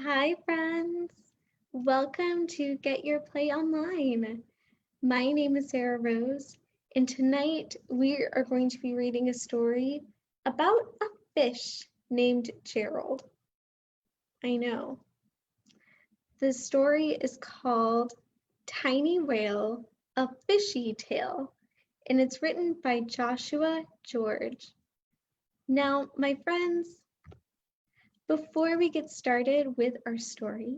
Hi, friends. Welcome to Get Your Play Online. My name is Sarah Rose, and tonight we are going to be reading a story about a fish named Gerald. I know. The story is called Tiny Whale, a Fishy Tale, and it's written by Joshua George. Now, my friends, before we get started with our story,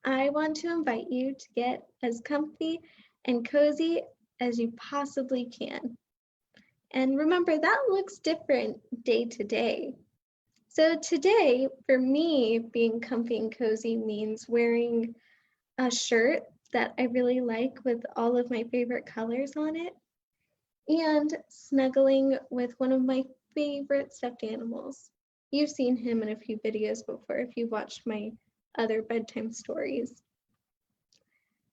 I want to invite you to get as comfy and cozy as you possibly can. And remember, that looks different day to day. So today, for me, being comfy and cozy means wearing a shirt that I really like with all of my favorite colors on it, and snuggling with one of my favorite stuffed animals. You've seen him in a few videos before if you've watched my other bedtime stories.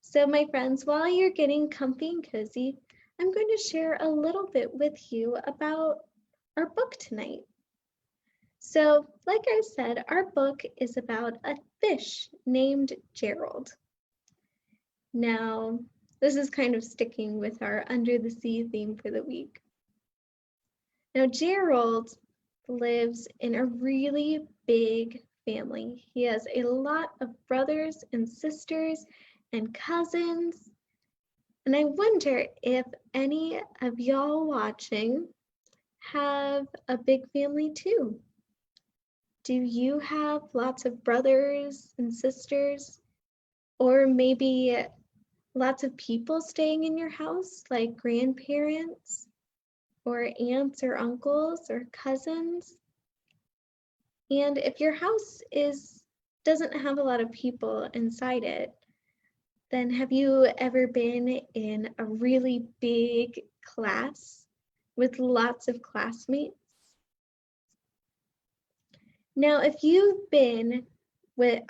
So my friends, while you're getting comfy and cozy, I'm going to share a little bit with you about our book tonight. So like I said, our book is about a fish named Gerald. Now, this is kind of sticking with our Under the Sea theme for the week. Now, Gerald lives in a really big family. He has a lot of brothers and sisters and cousins. And I wonder if any of y'all watching have a big family too. Do you have lots of brothers and sisters? Or maybe lots of people staying in your house, like grandparents? Or aunts or uncles or cousins. And if your house doesn't have a lot of people inside it, then have you ever been in a really big class with lots of classmates? Now, if you've been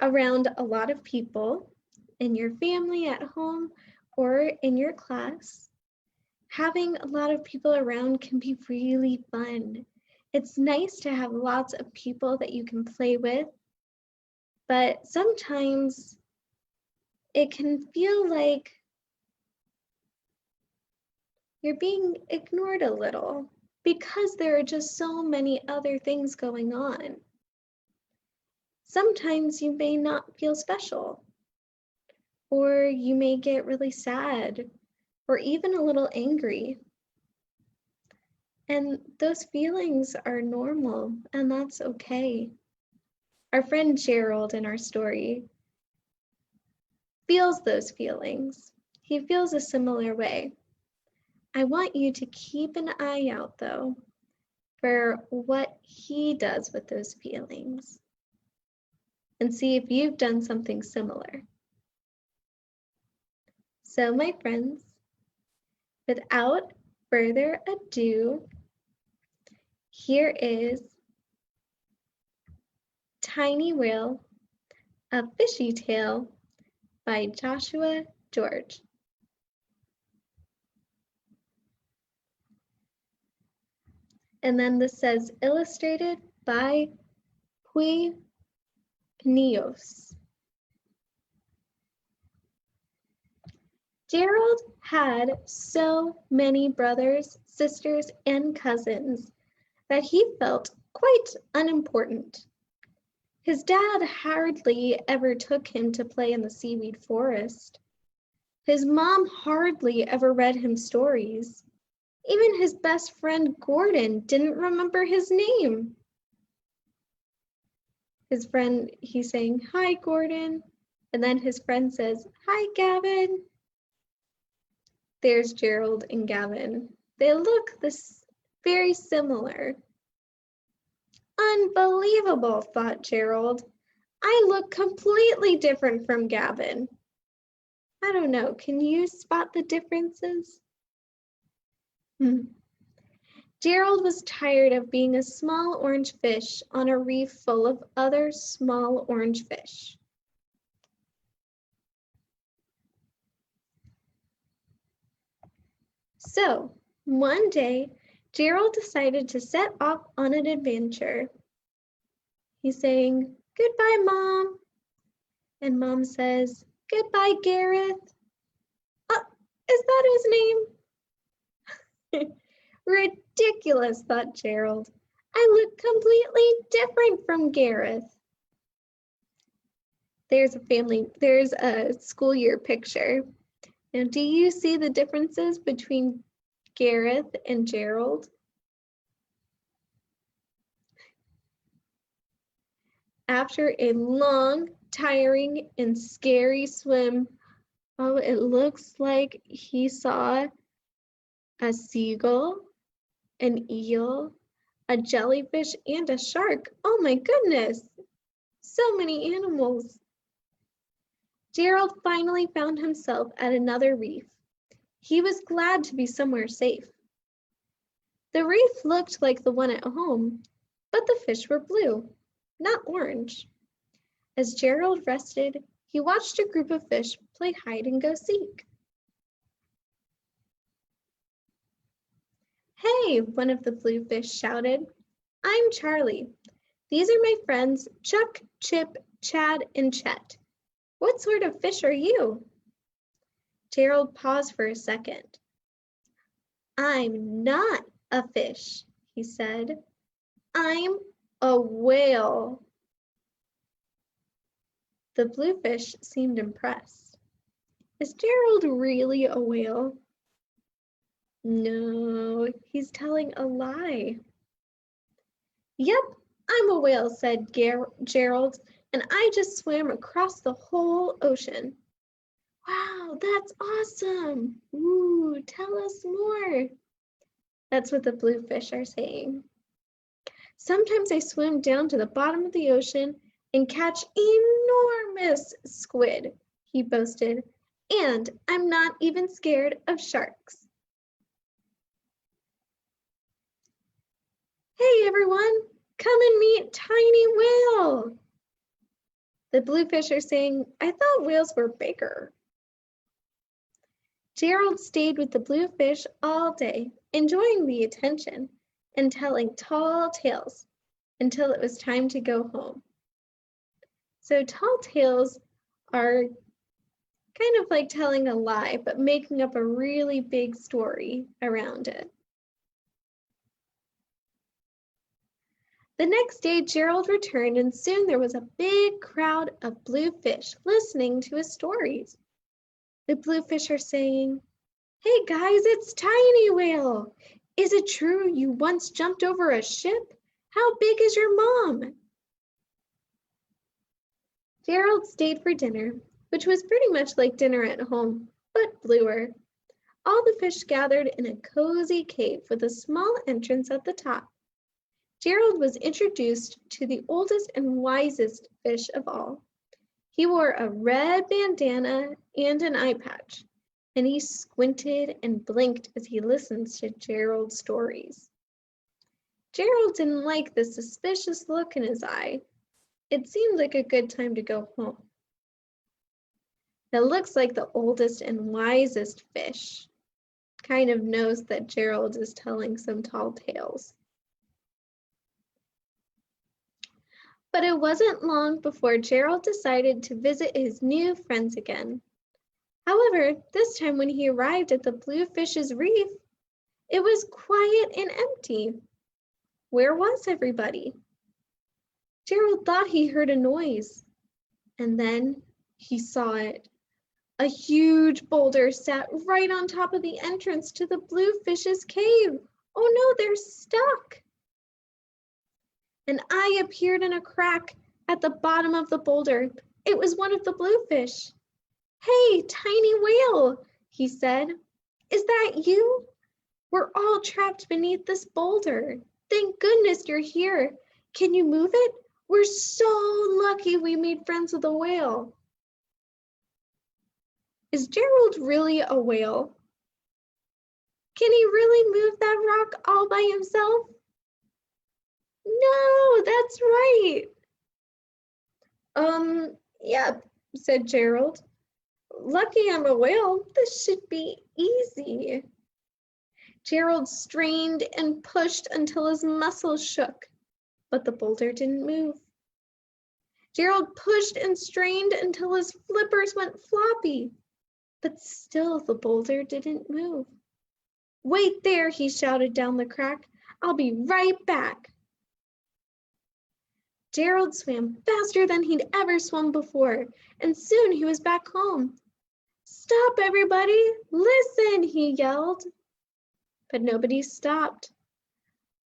around a lot of people in your family at home or in your class, having a lot of people around can be really fun. It's nice to have lots of people that you can play with, but sometimes it can feel like you're being ignored a little because there are just so many other things going on. Sometimes you may not feel special, or you may get really sad, or even a little angry. And those feelings are normal, and that's okay. Our friend Gerald in our story feels those feelings. He feels a similar way. I want you to keep an eye out, though, for what he does with those feelings and see if you've done something similar. So, my friends, without further ado, here is Tiny Whale, a Fishy Tale by Joshua George. And then this says illustrated by Hui Pnios. Gerald had so many brothers, sisters, and cousins that he felt quite unimportant. His dad hardly ever took him to play in the seaweed forest. His mom hardly ever read him stories. Even his best friend Gordon didn't remember his name. His friend, he's saying, "Hi, Gordon." And then his friend says, "Hi, Gavin." There's Gerald and Gavin. They look very similar. Unbelievable, thought Gerald. I look completely different from Gavin. I don't know, can you spot the differences? Gerald was tired of being a small orange fish on a reef full of other small orange fish. So, one day, Gerald decided to set off on an adventure. He's saying, "Goodbye, Mom." And Mom says, "Goodbye, Gareth." Is that his name? Ridiculous, thought Gerald. I look completely different from Gareth. There's a school year picture. Now, do you see the differences between Gareth and Gerald? After a long, tiring, and scary swim, oh, it looks like he saw a seagull, an eel, a jellyfish, and a shark. Oh my goodness, so many animals. Gerald finally found himself at another reef. He was glad to be somewhere safe. The reef looked like the one at home, but the fish were blue, not orange. As Gerald rested, he watched a group of fish play hide and go seek. "Hey," one of the blue fish shouted. "I'm Charlie. These are my friends Chuck, Chip, Chad, and Chet. What sort of fish are you?" Gerald paused for a second. "I'm not a fish," he said. "I'm a whale." The blue fish seemed impressed. Is Gerald really a whale? No, he's telling a lie. "Yep, I'm a whale," said Gerald, "and I just swam across the whole ocean." "Wow, that's awesome. Ooh, tell us more." That's what the blue fish are saying. "Sometimes I swim down to the bottom of the ocean and catch enormous squid," he boasted, "and I'm not even scared of sharks." "Hey everyone, come and meet Tiny Whale." The bluefish are saying, "I thought whales were bigger." Gerald stayed with the bluefish all day, enjoying the attention and telling tall tales until it was time to go home. So tall tales are kind of like telling a lie, but making up a really big story around it. The next day, Gerald returned, and soon there was a big crowd of bluefish listening to his stories. The bluefish are saying, "Hey guys, it's Tiny Whale. Is it true you once jumped over a ship? How big is your mom?" Gerald stayed for dinner, which was pretty much like dinner at home, but bluer. All the fish gathered in a cozy cave with a small entrance at the top. Gerald was introduced to the oldest and wisest fish of all. He wore a red bandana and an eye patch, and he squinted and blinked as he listened to Gerald's stories. Gerald didn't like the suspicious look in his eye. It seemed like a good time to go home. It looks like the oldest and wisest fish kind of knows that Gerald is telling some tall tales. But it wasn't long before Gerald decided to visit his new friends again. However, this time when he arrived at the Bluefish's reef, it was quiet and empty. Where was everybody? Gerald thought he heard a noise, and then he saw it. A huge boulder sat right on top of the entrance to the Bluefish's cave. Oh no, they're stuck! An eye appeared in a crack at the bottom of the boulder. It was one of the bluefish. "Hey, Tiny Whale," he said. "Is that you? We're all trapped beneath this boulder. Thank goodness you're here. Can you move it? We're so lucky we made friends with a whale." Is Gerald really a whale? Can he really move that rock all by himself? No, that's right. Yep, said Gerald. "Lucky I'm a whale. This should be easy." Gerald strained and pushed until his muscles shook, but the boulder didn't move. Gerald pushed and strained until his flippers went floppy, but still the boulder didn't move. "Wait there," he shouted down the crack. "I'll be right back." Gerald swam faster than he'd ever swum before, and soon he was back home. "Stop, everybody! Listen!" he yelled. But nobody stopped.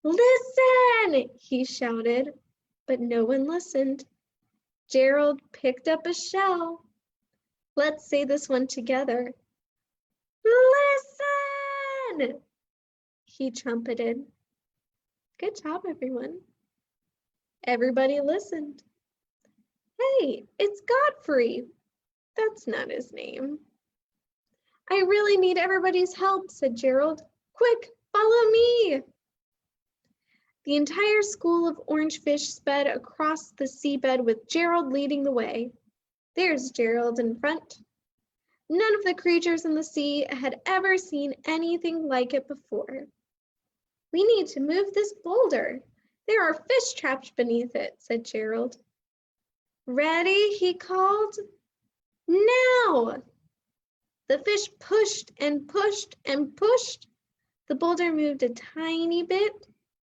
"Listen!" he shouted, but no one listened. Gerald picked up a shell. Let's say this one together. "Listen!" he trumpeted. Good job, everyone. Everybody listened. "Hey, it's Godfrey." That's not his name. "I really need everybody's help," said Gerald. "Quick, follow me." The entire school of orange fish sped across the seabed with Gerald leading the way. There's Gerald in front. None of the creatures in the sea had ever seen anything like it before. "We need to move this boulder. There are fish trapped beneath it," said Gerald. "Ready?" he called. "Now!" The fish pushed and pushed and pushed. The boulder moved a tiny bit,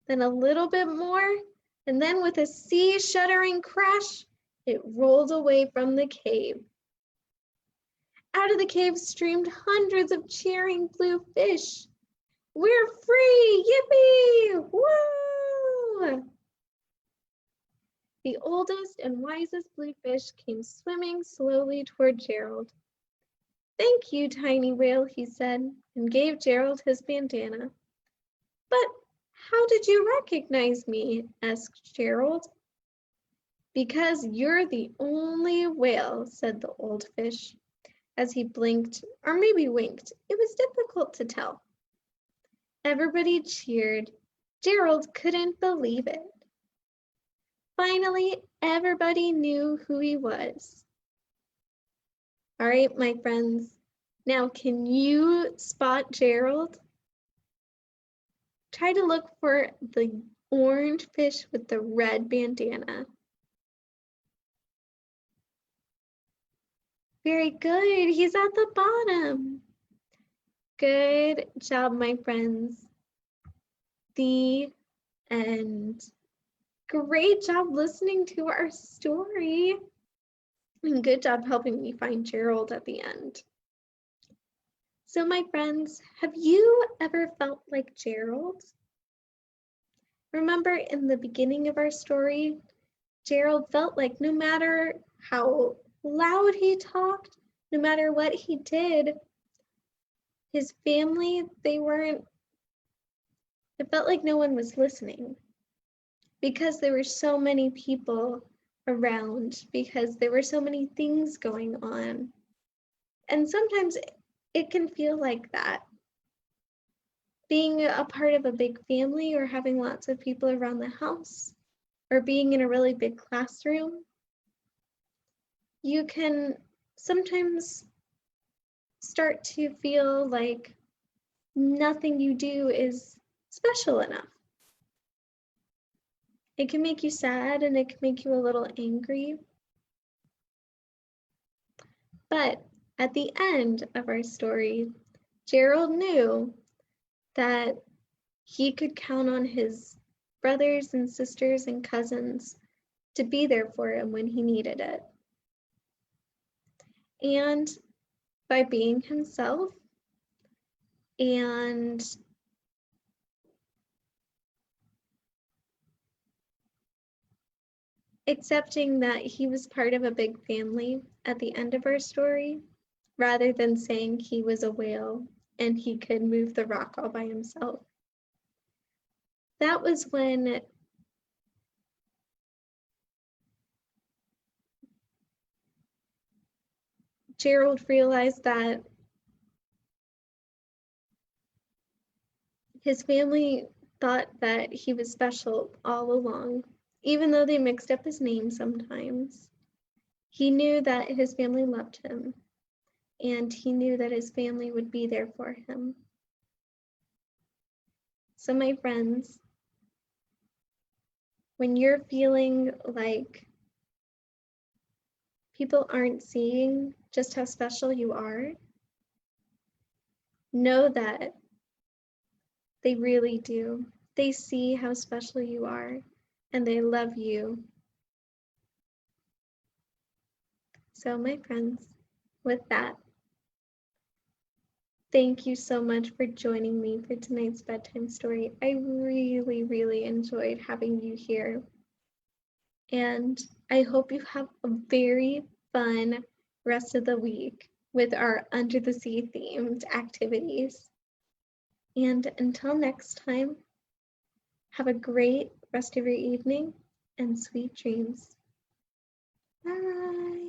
then a little bit more, and then with a sea-shuddering crash, it rolled away from the cave. Out of the cave streamed hundreds of cheering blue fish. "We're free! Yippee! Woo!" The oldest and wisest blue fish came swimming slowly toward Gerald. "Thank you, tiny whale," he said, and gave Gerald his bandana. "But how did you recognize me?" asked Gerald. "Because you're the only whale," said the old fish, as he blinked, or maybe winked. It was difficult to tell. Everybody cheered. Gerald couldn't believe it. Finally, everybody knew who he was. All right, my friends. Now, can you spot Gerald? Try to look for the orange fish with the red bandana. Very good. He's at the bottom. Good job, my friends. The end. Great job listening to our story. And good job helping me find Gerald at the end. So, my friends, have you ever felt like Gerald? Remember in the beginning of our story, Gerald felt like no matter how loud he talked, no matter what he did, his family, it felt like no one was listening because there were so many people around, because there were so many things going on. And sometimes it can feel like that. Being a part of a big family or having lots of people around the house or being in a really big classroom, you can sometimes start to feel like nothing you do is special enough. It can make you sad and it can make you a little angry. But at the end of our story, Gerald knew that he could count on his brothers and sisters and cousins to be there for him when he needed it. And by being himself and accepting that he was part of a big family at the end of our story, rather than saying he was a whale and he could move the rock all by himself. That was when Gerald realized that his family thought that he was special all along, even though they mixed up his name sometimes. He knew that his family loved him, and he knew that his family would be there for him. So, my friends, when you're feeling like people aren't seeing just how special you are, know that they really do. They see how special you are and they love you. So, my friends, with that, thank you so much for joining me for tonight's bedtime story. I really, really enjoyed having you here. And I hope you have a very fun rest of the week with our Under the Sea themed activities. And until next time, have a great rest of your evening and sweet dreams. Bye.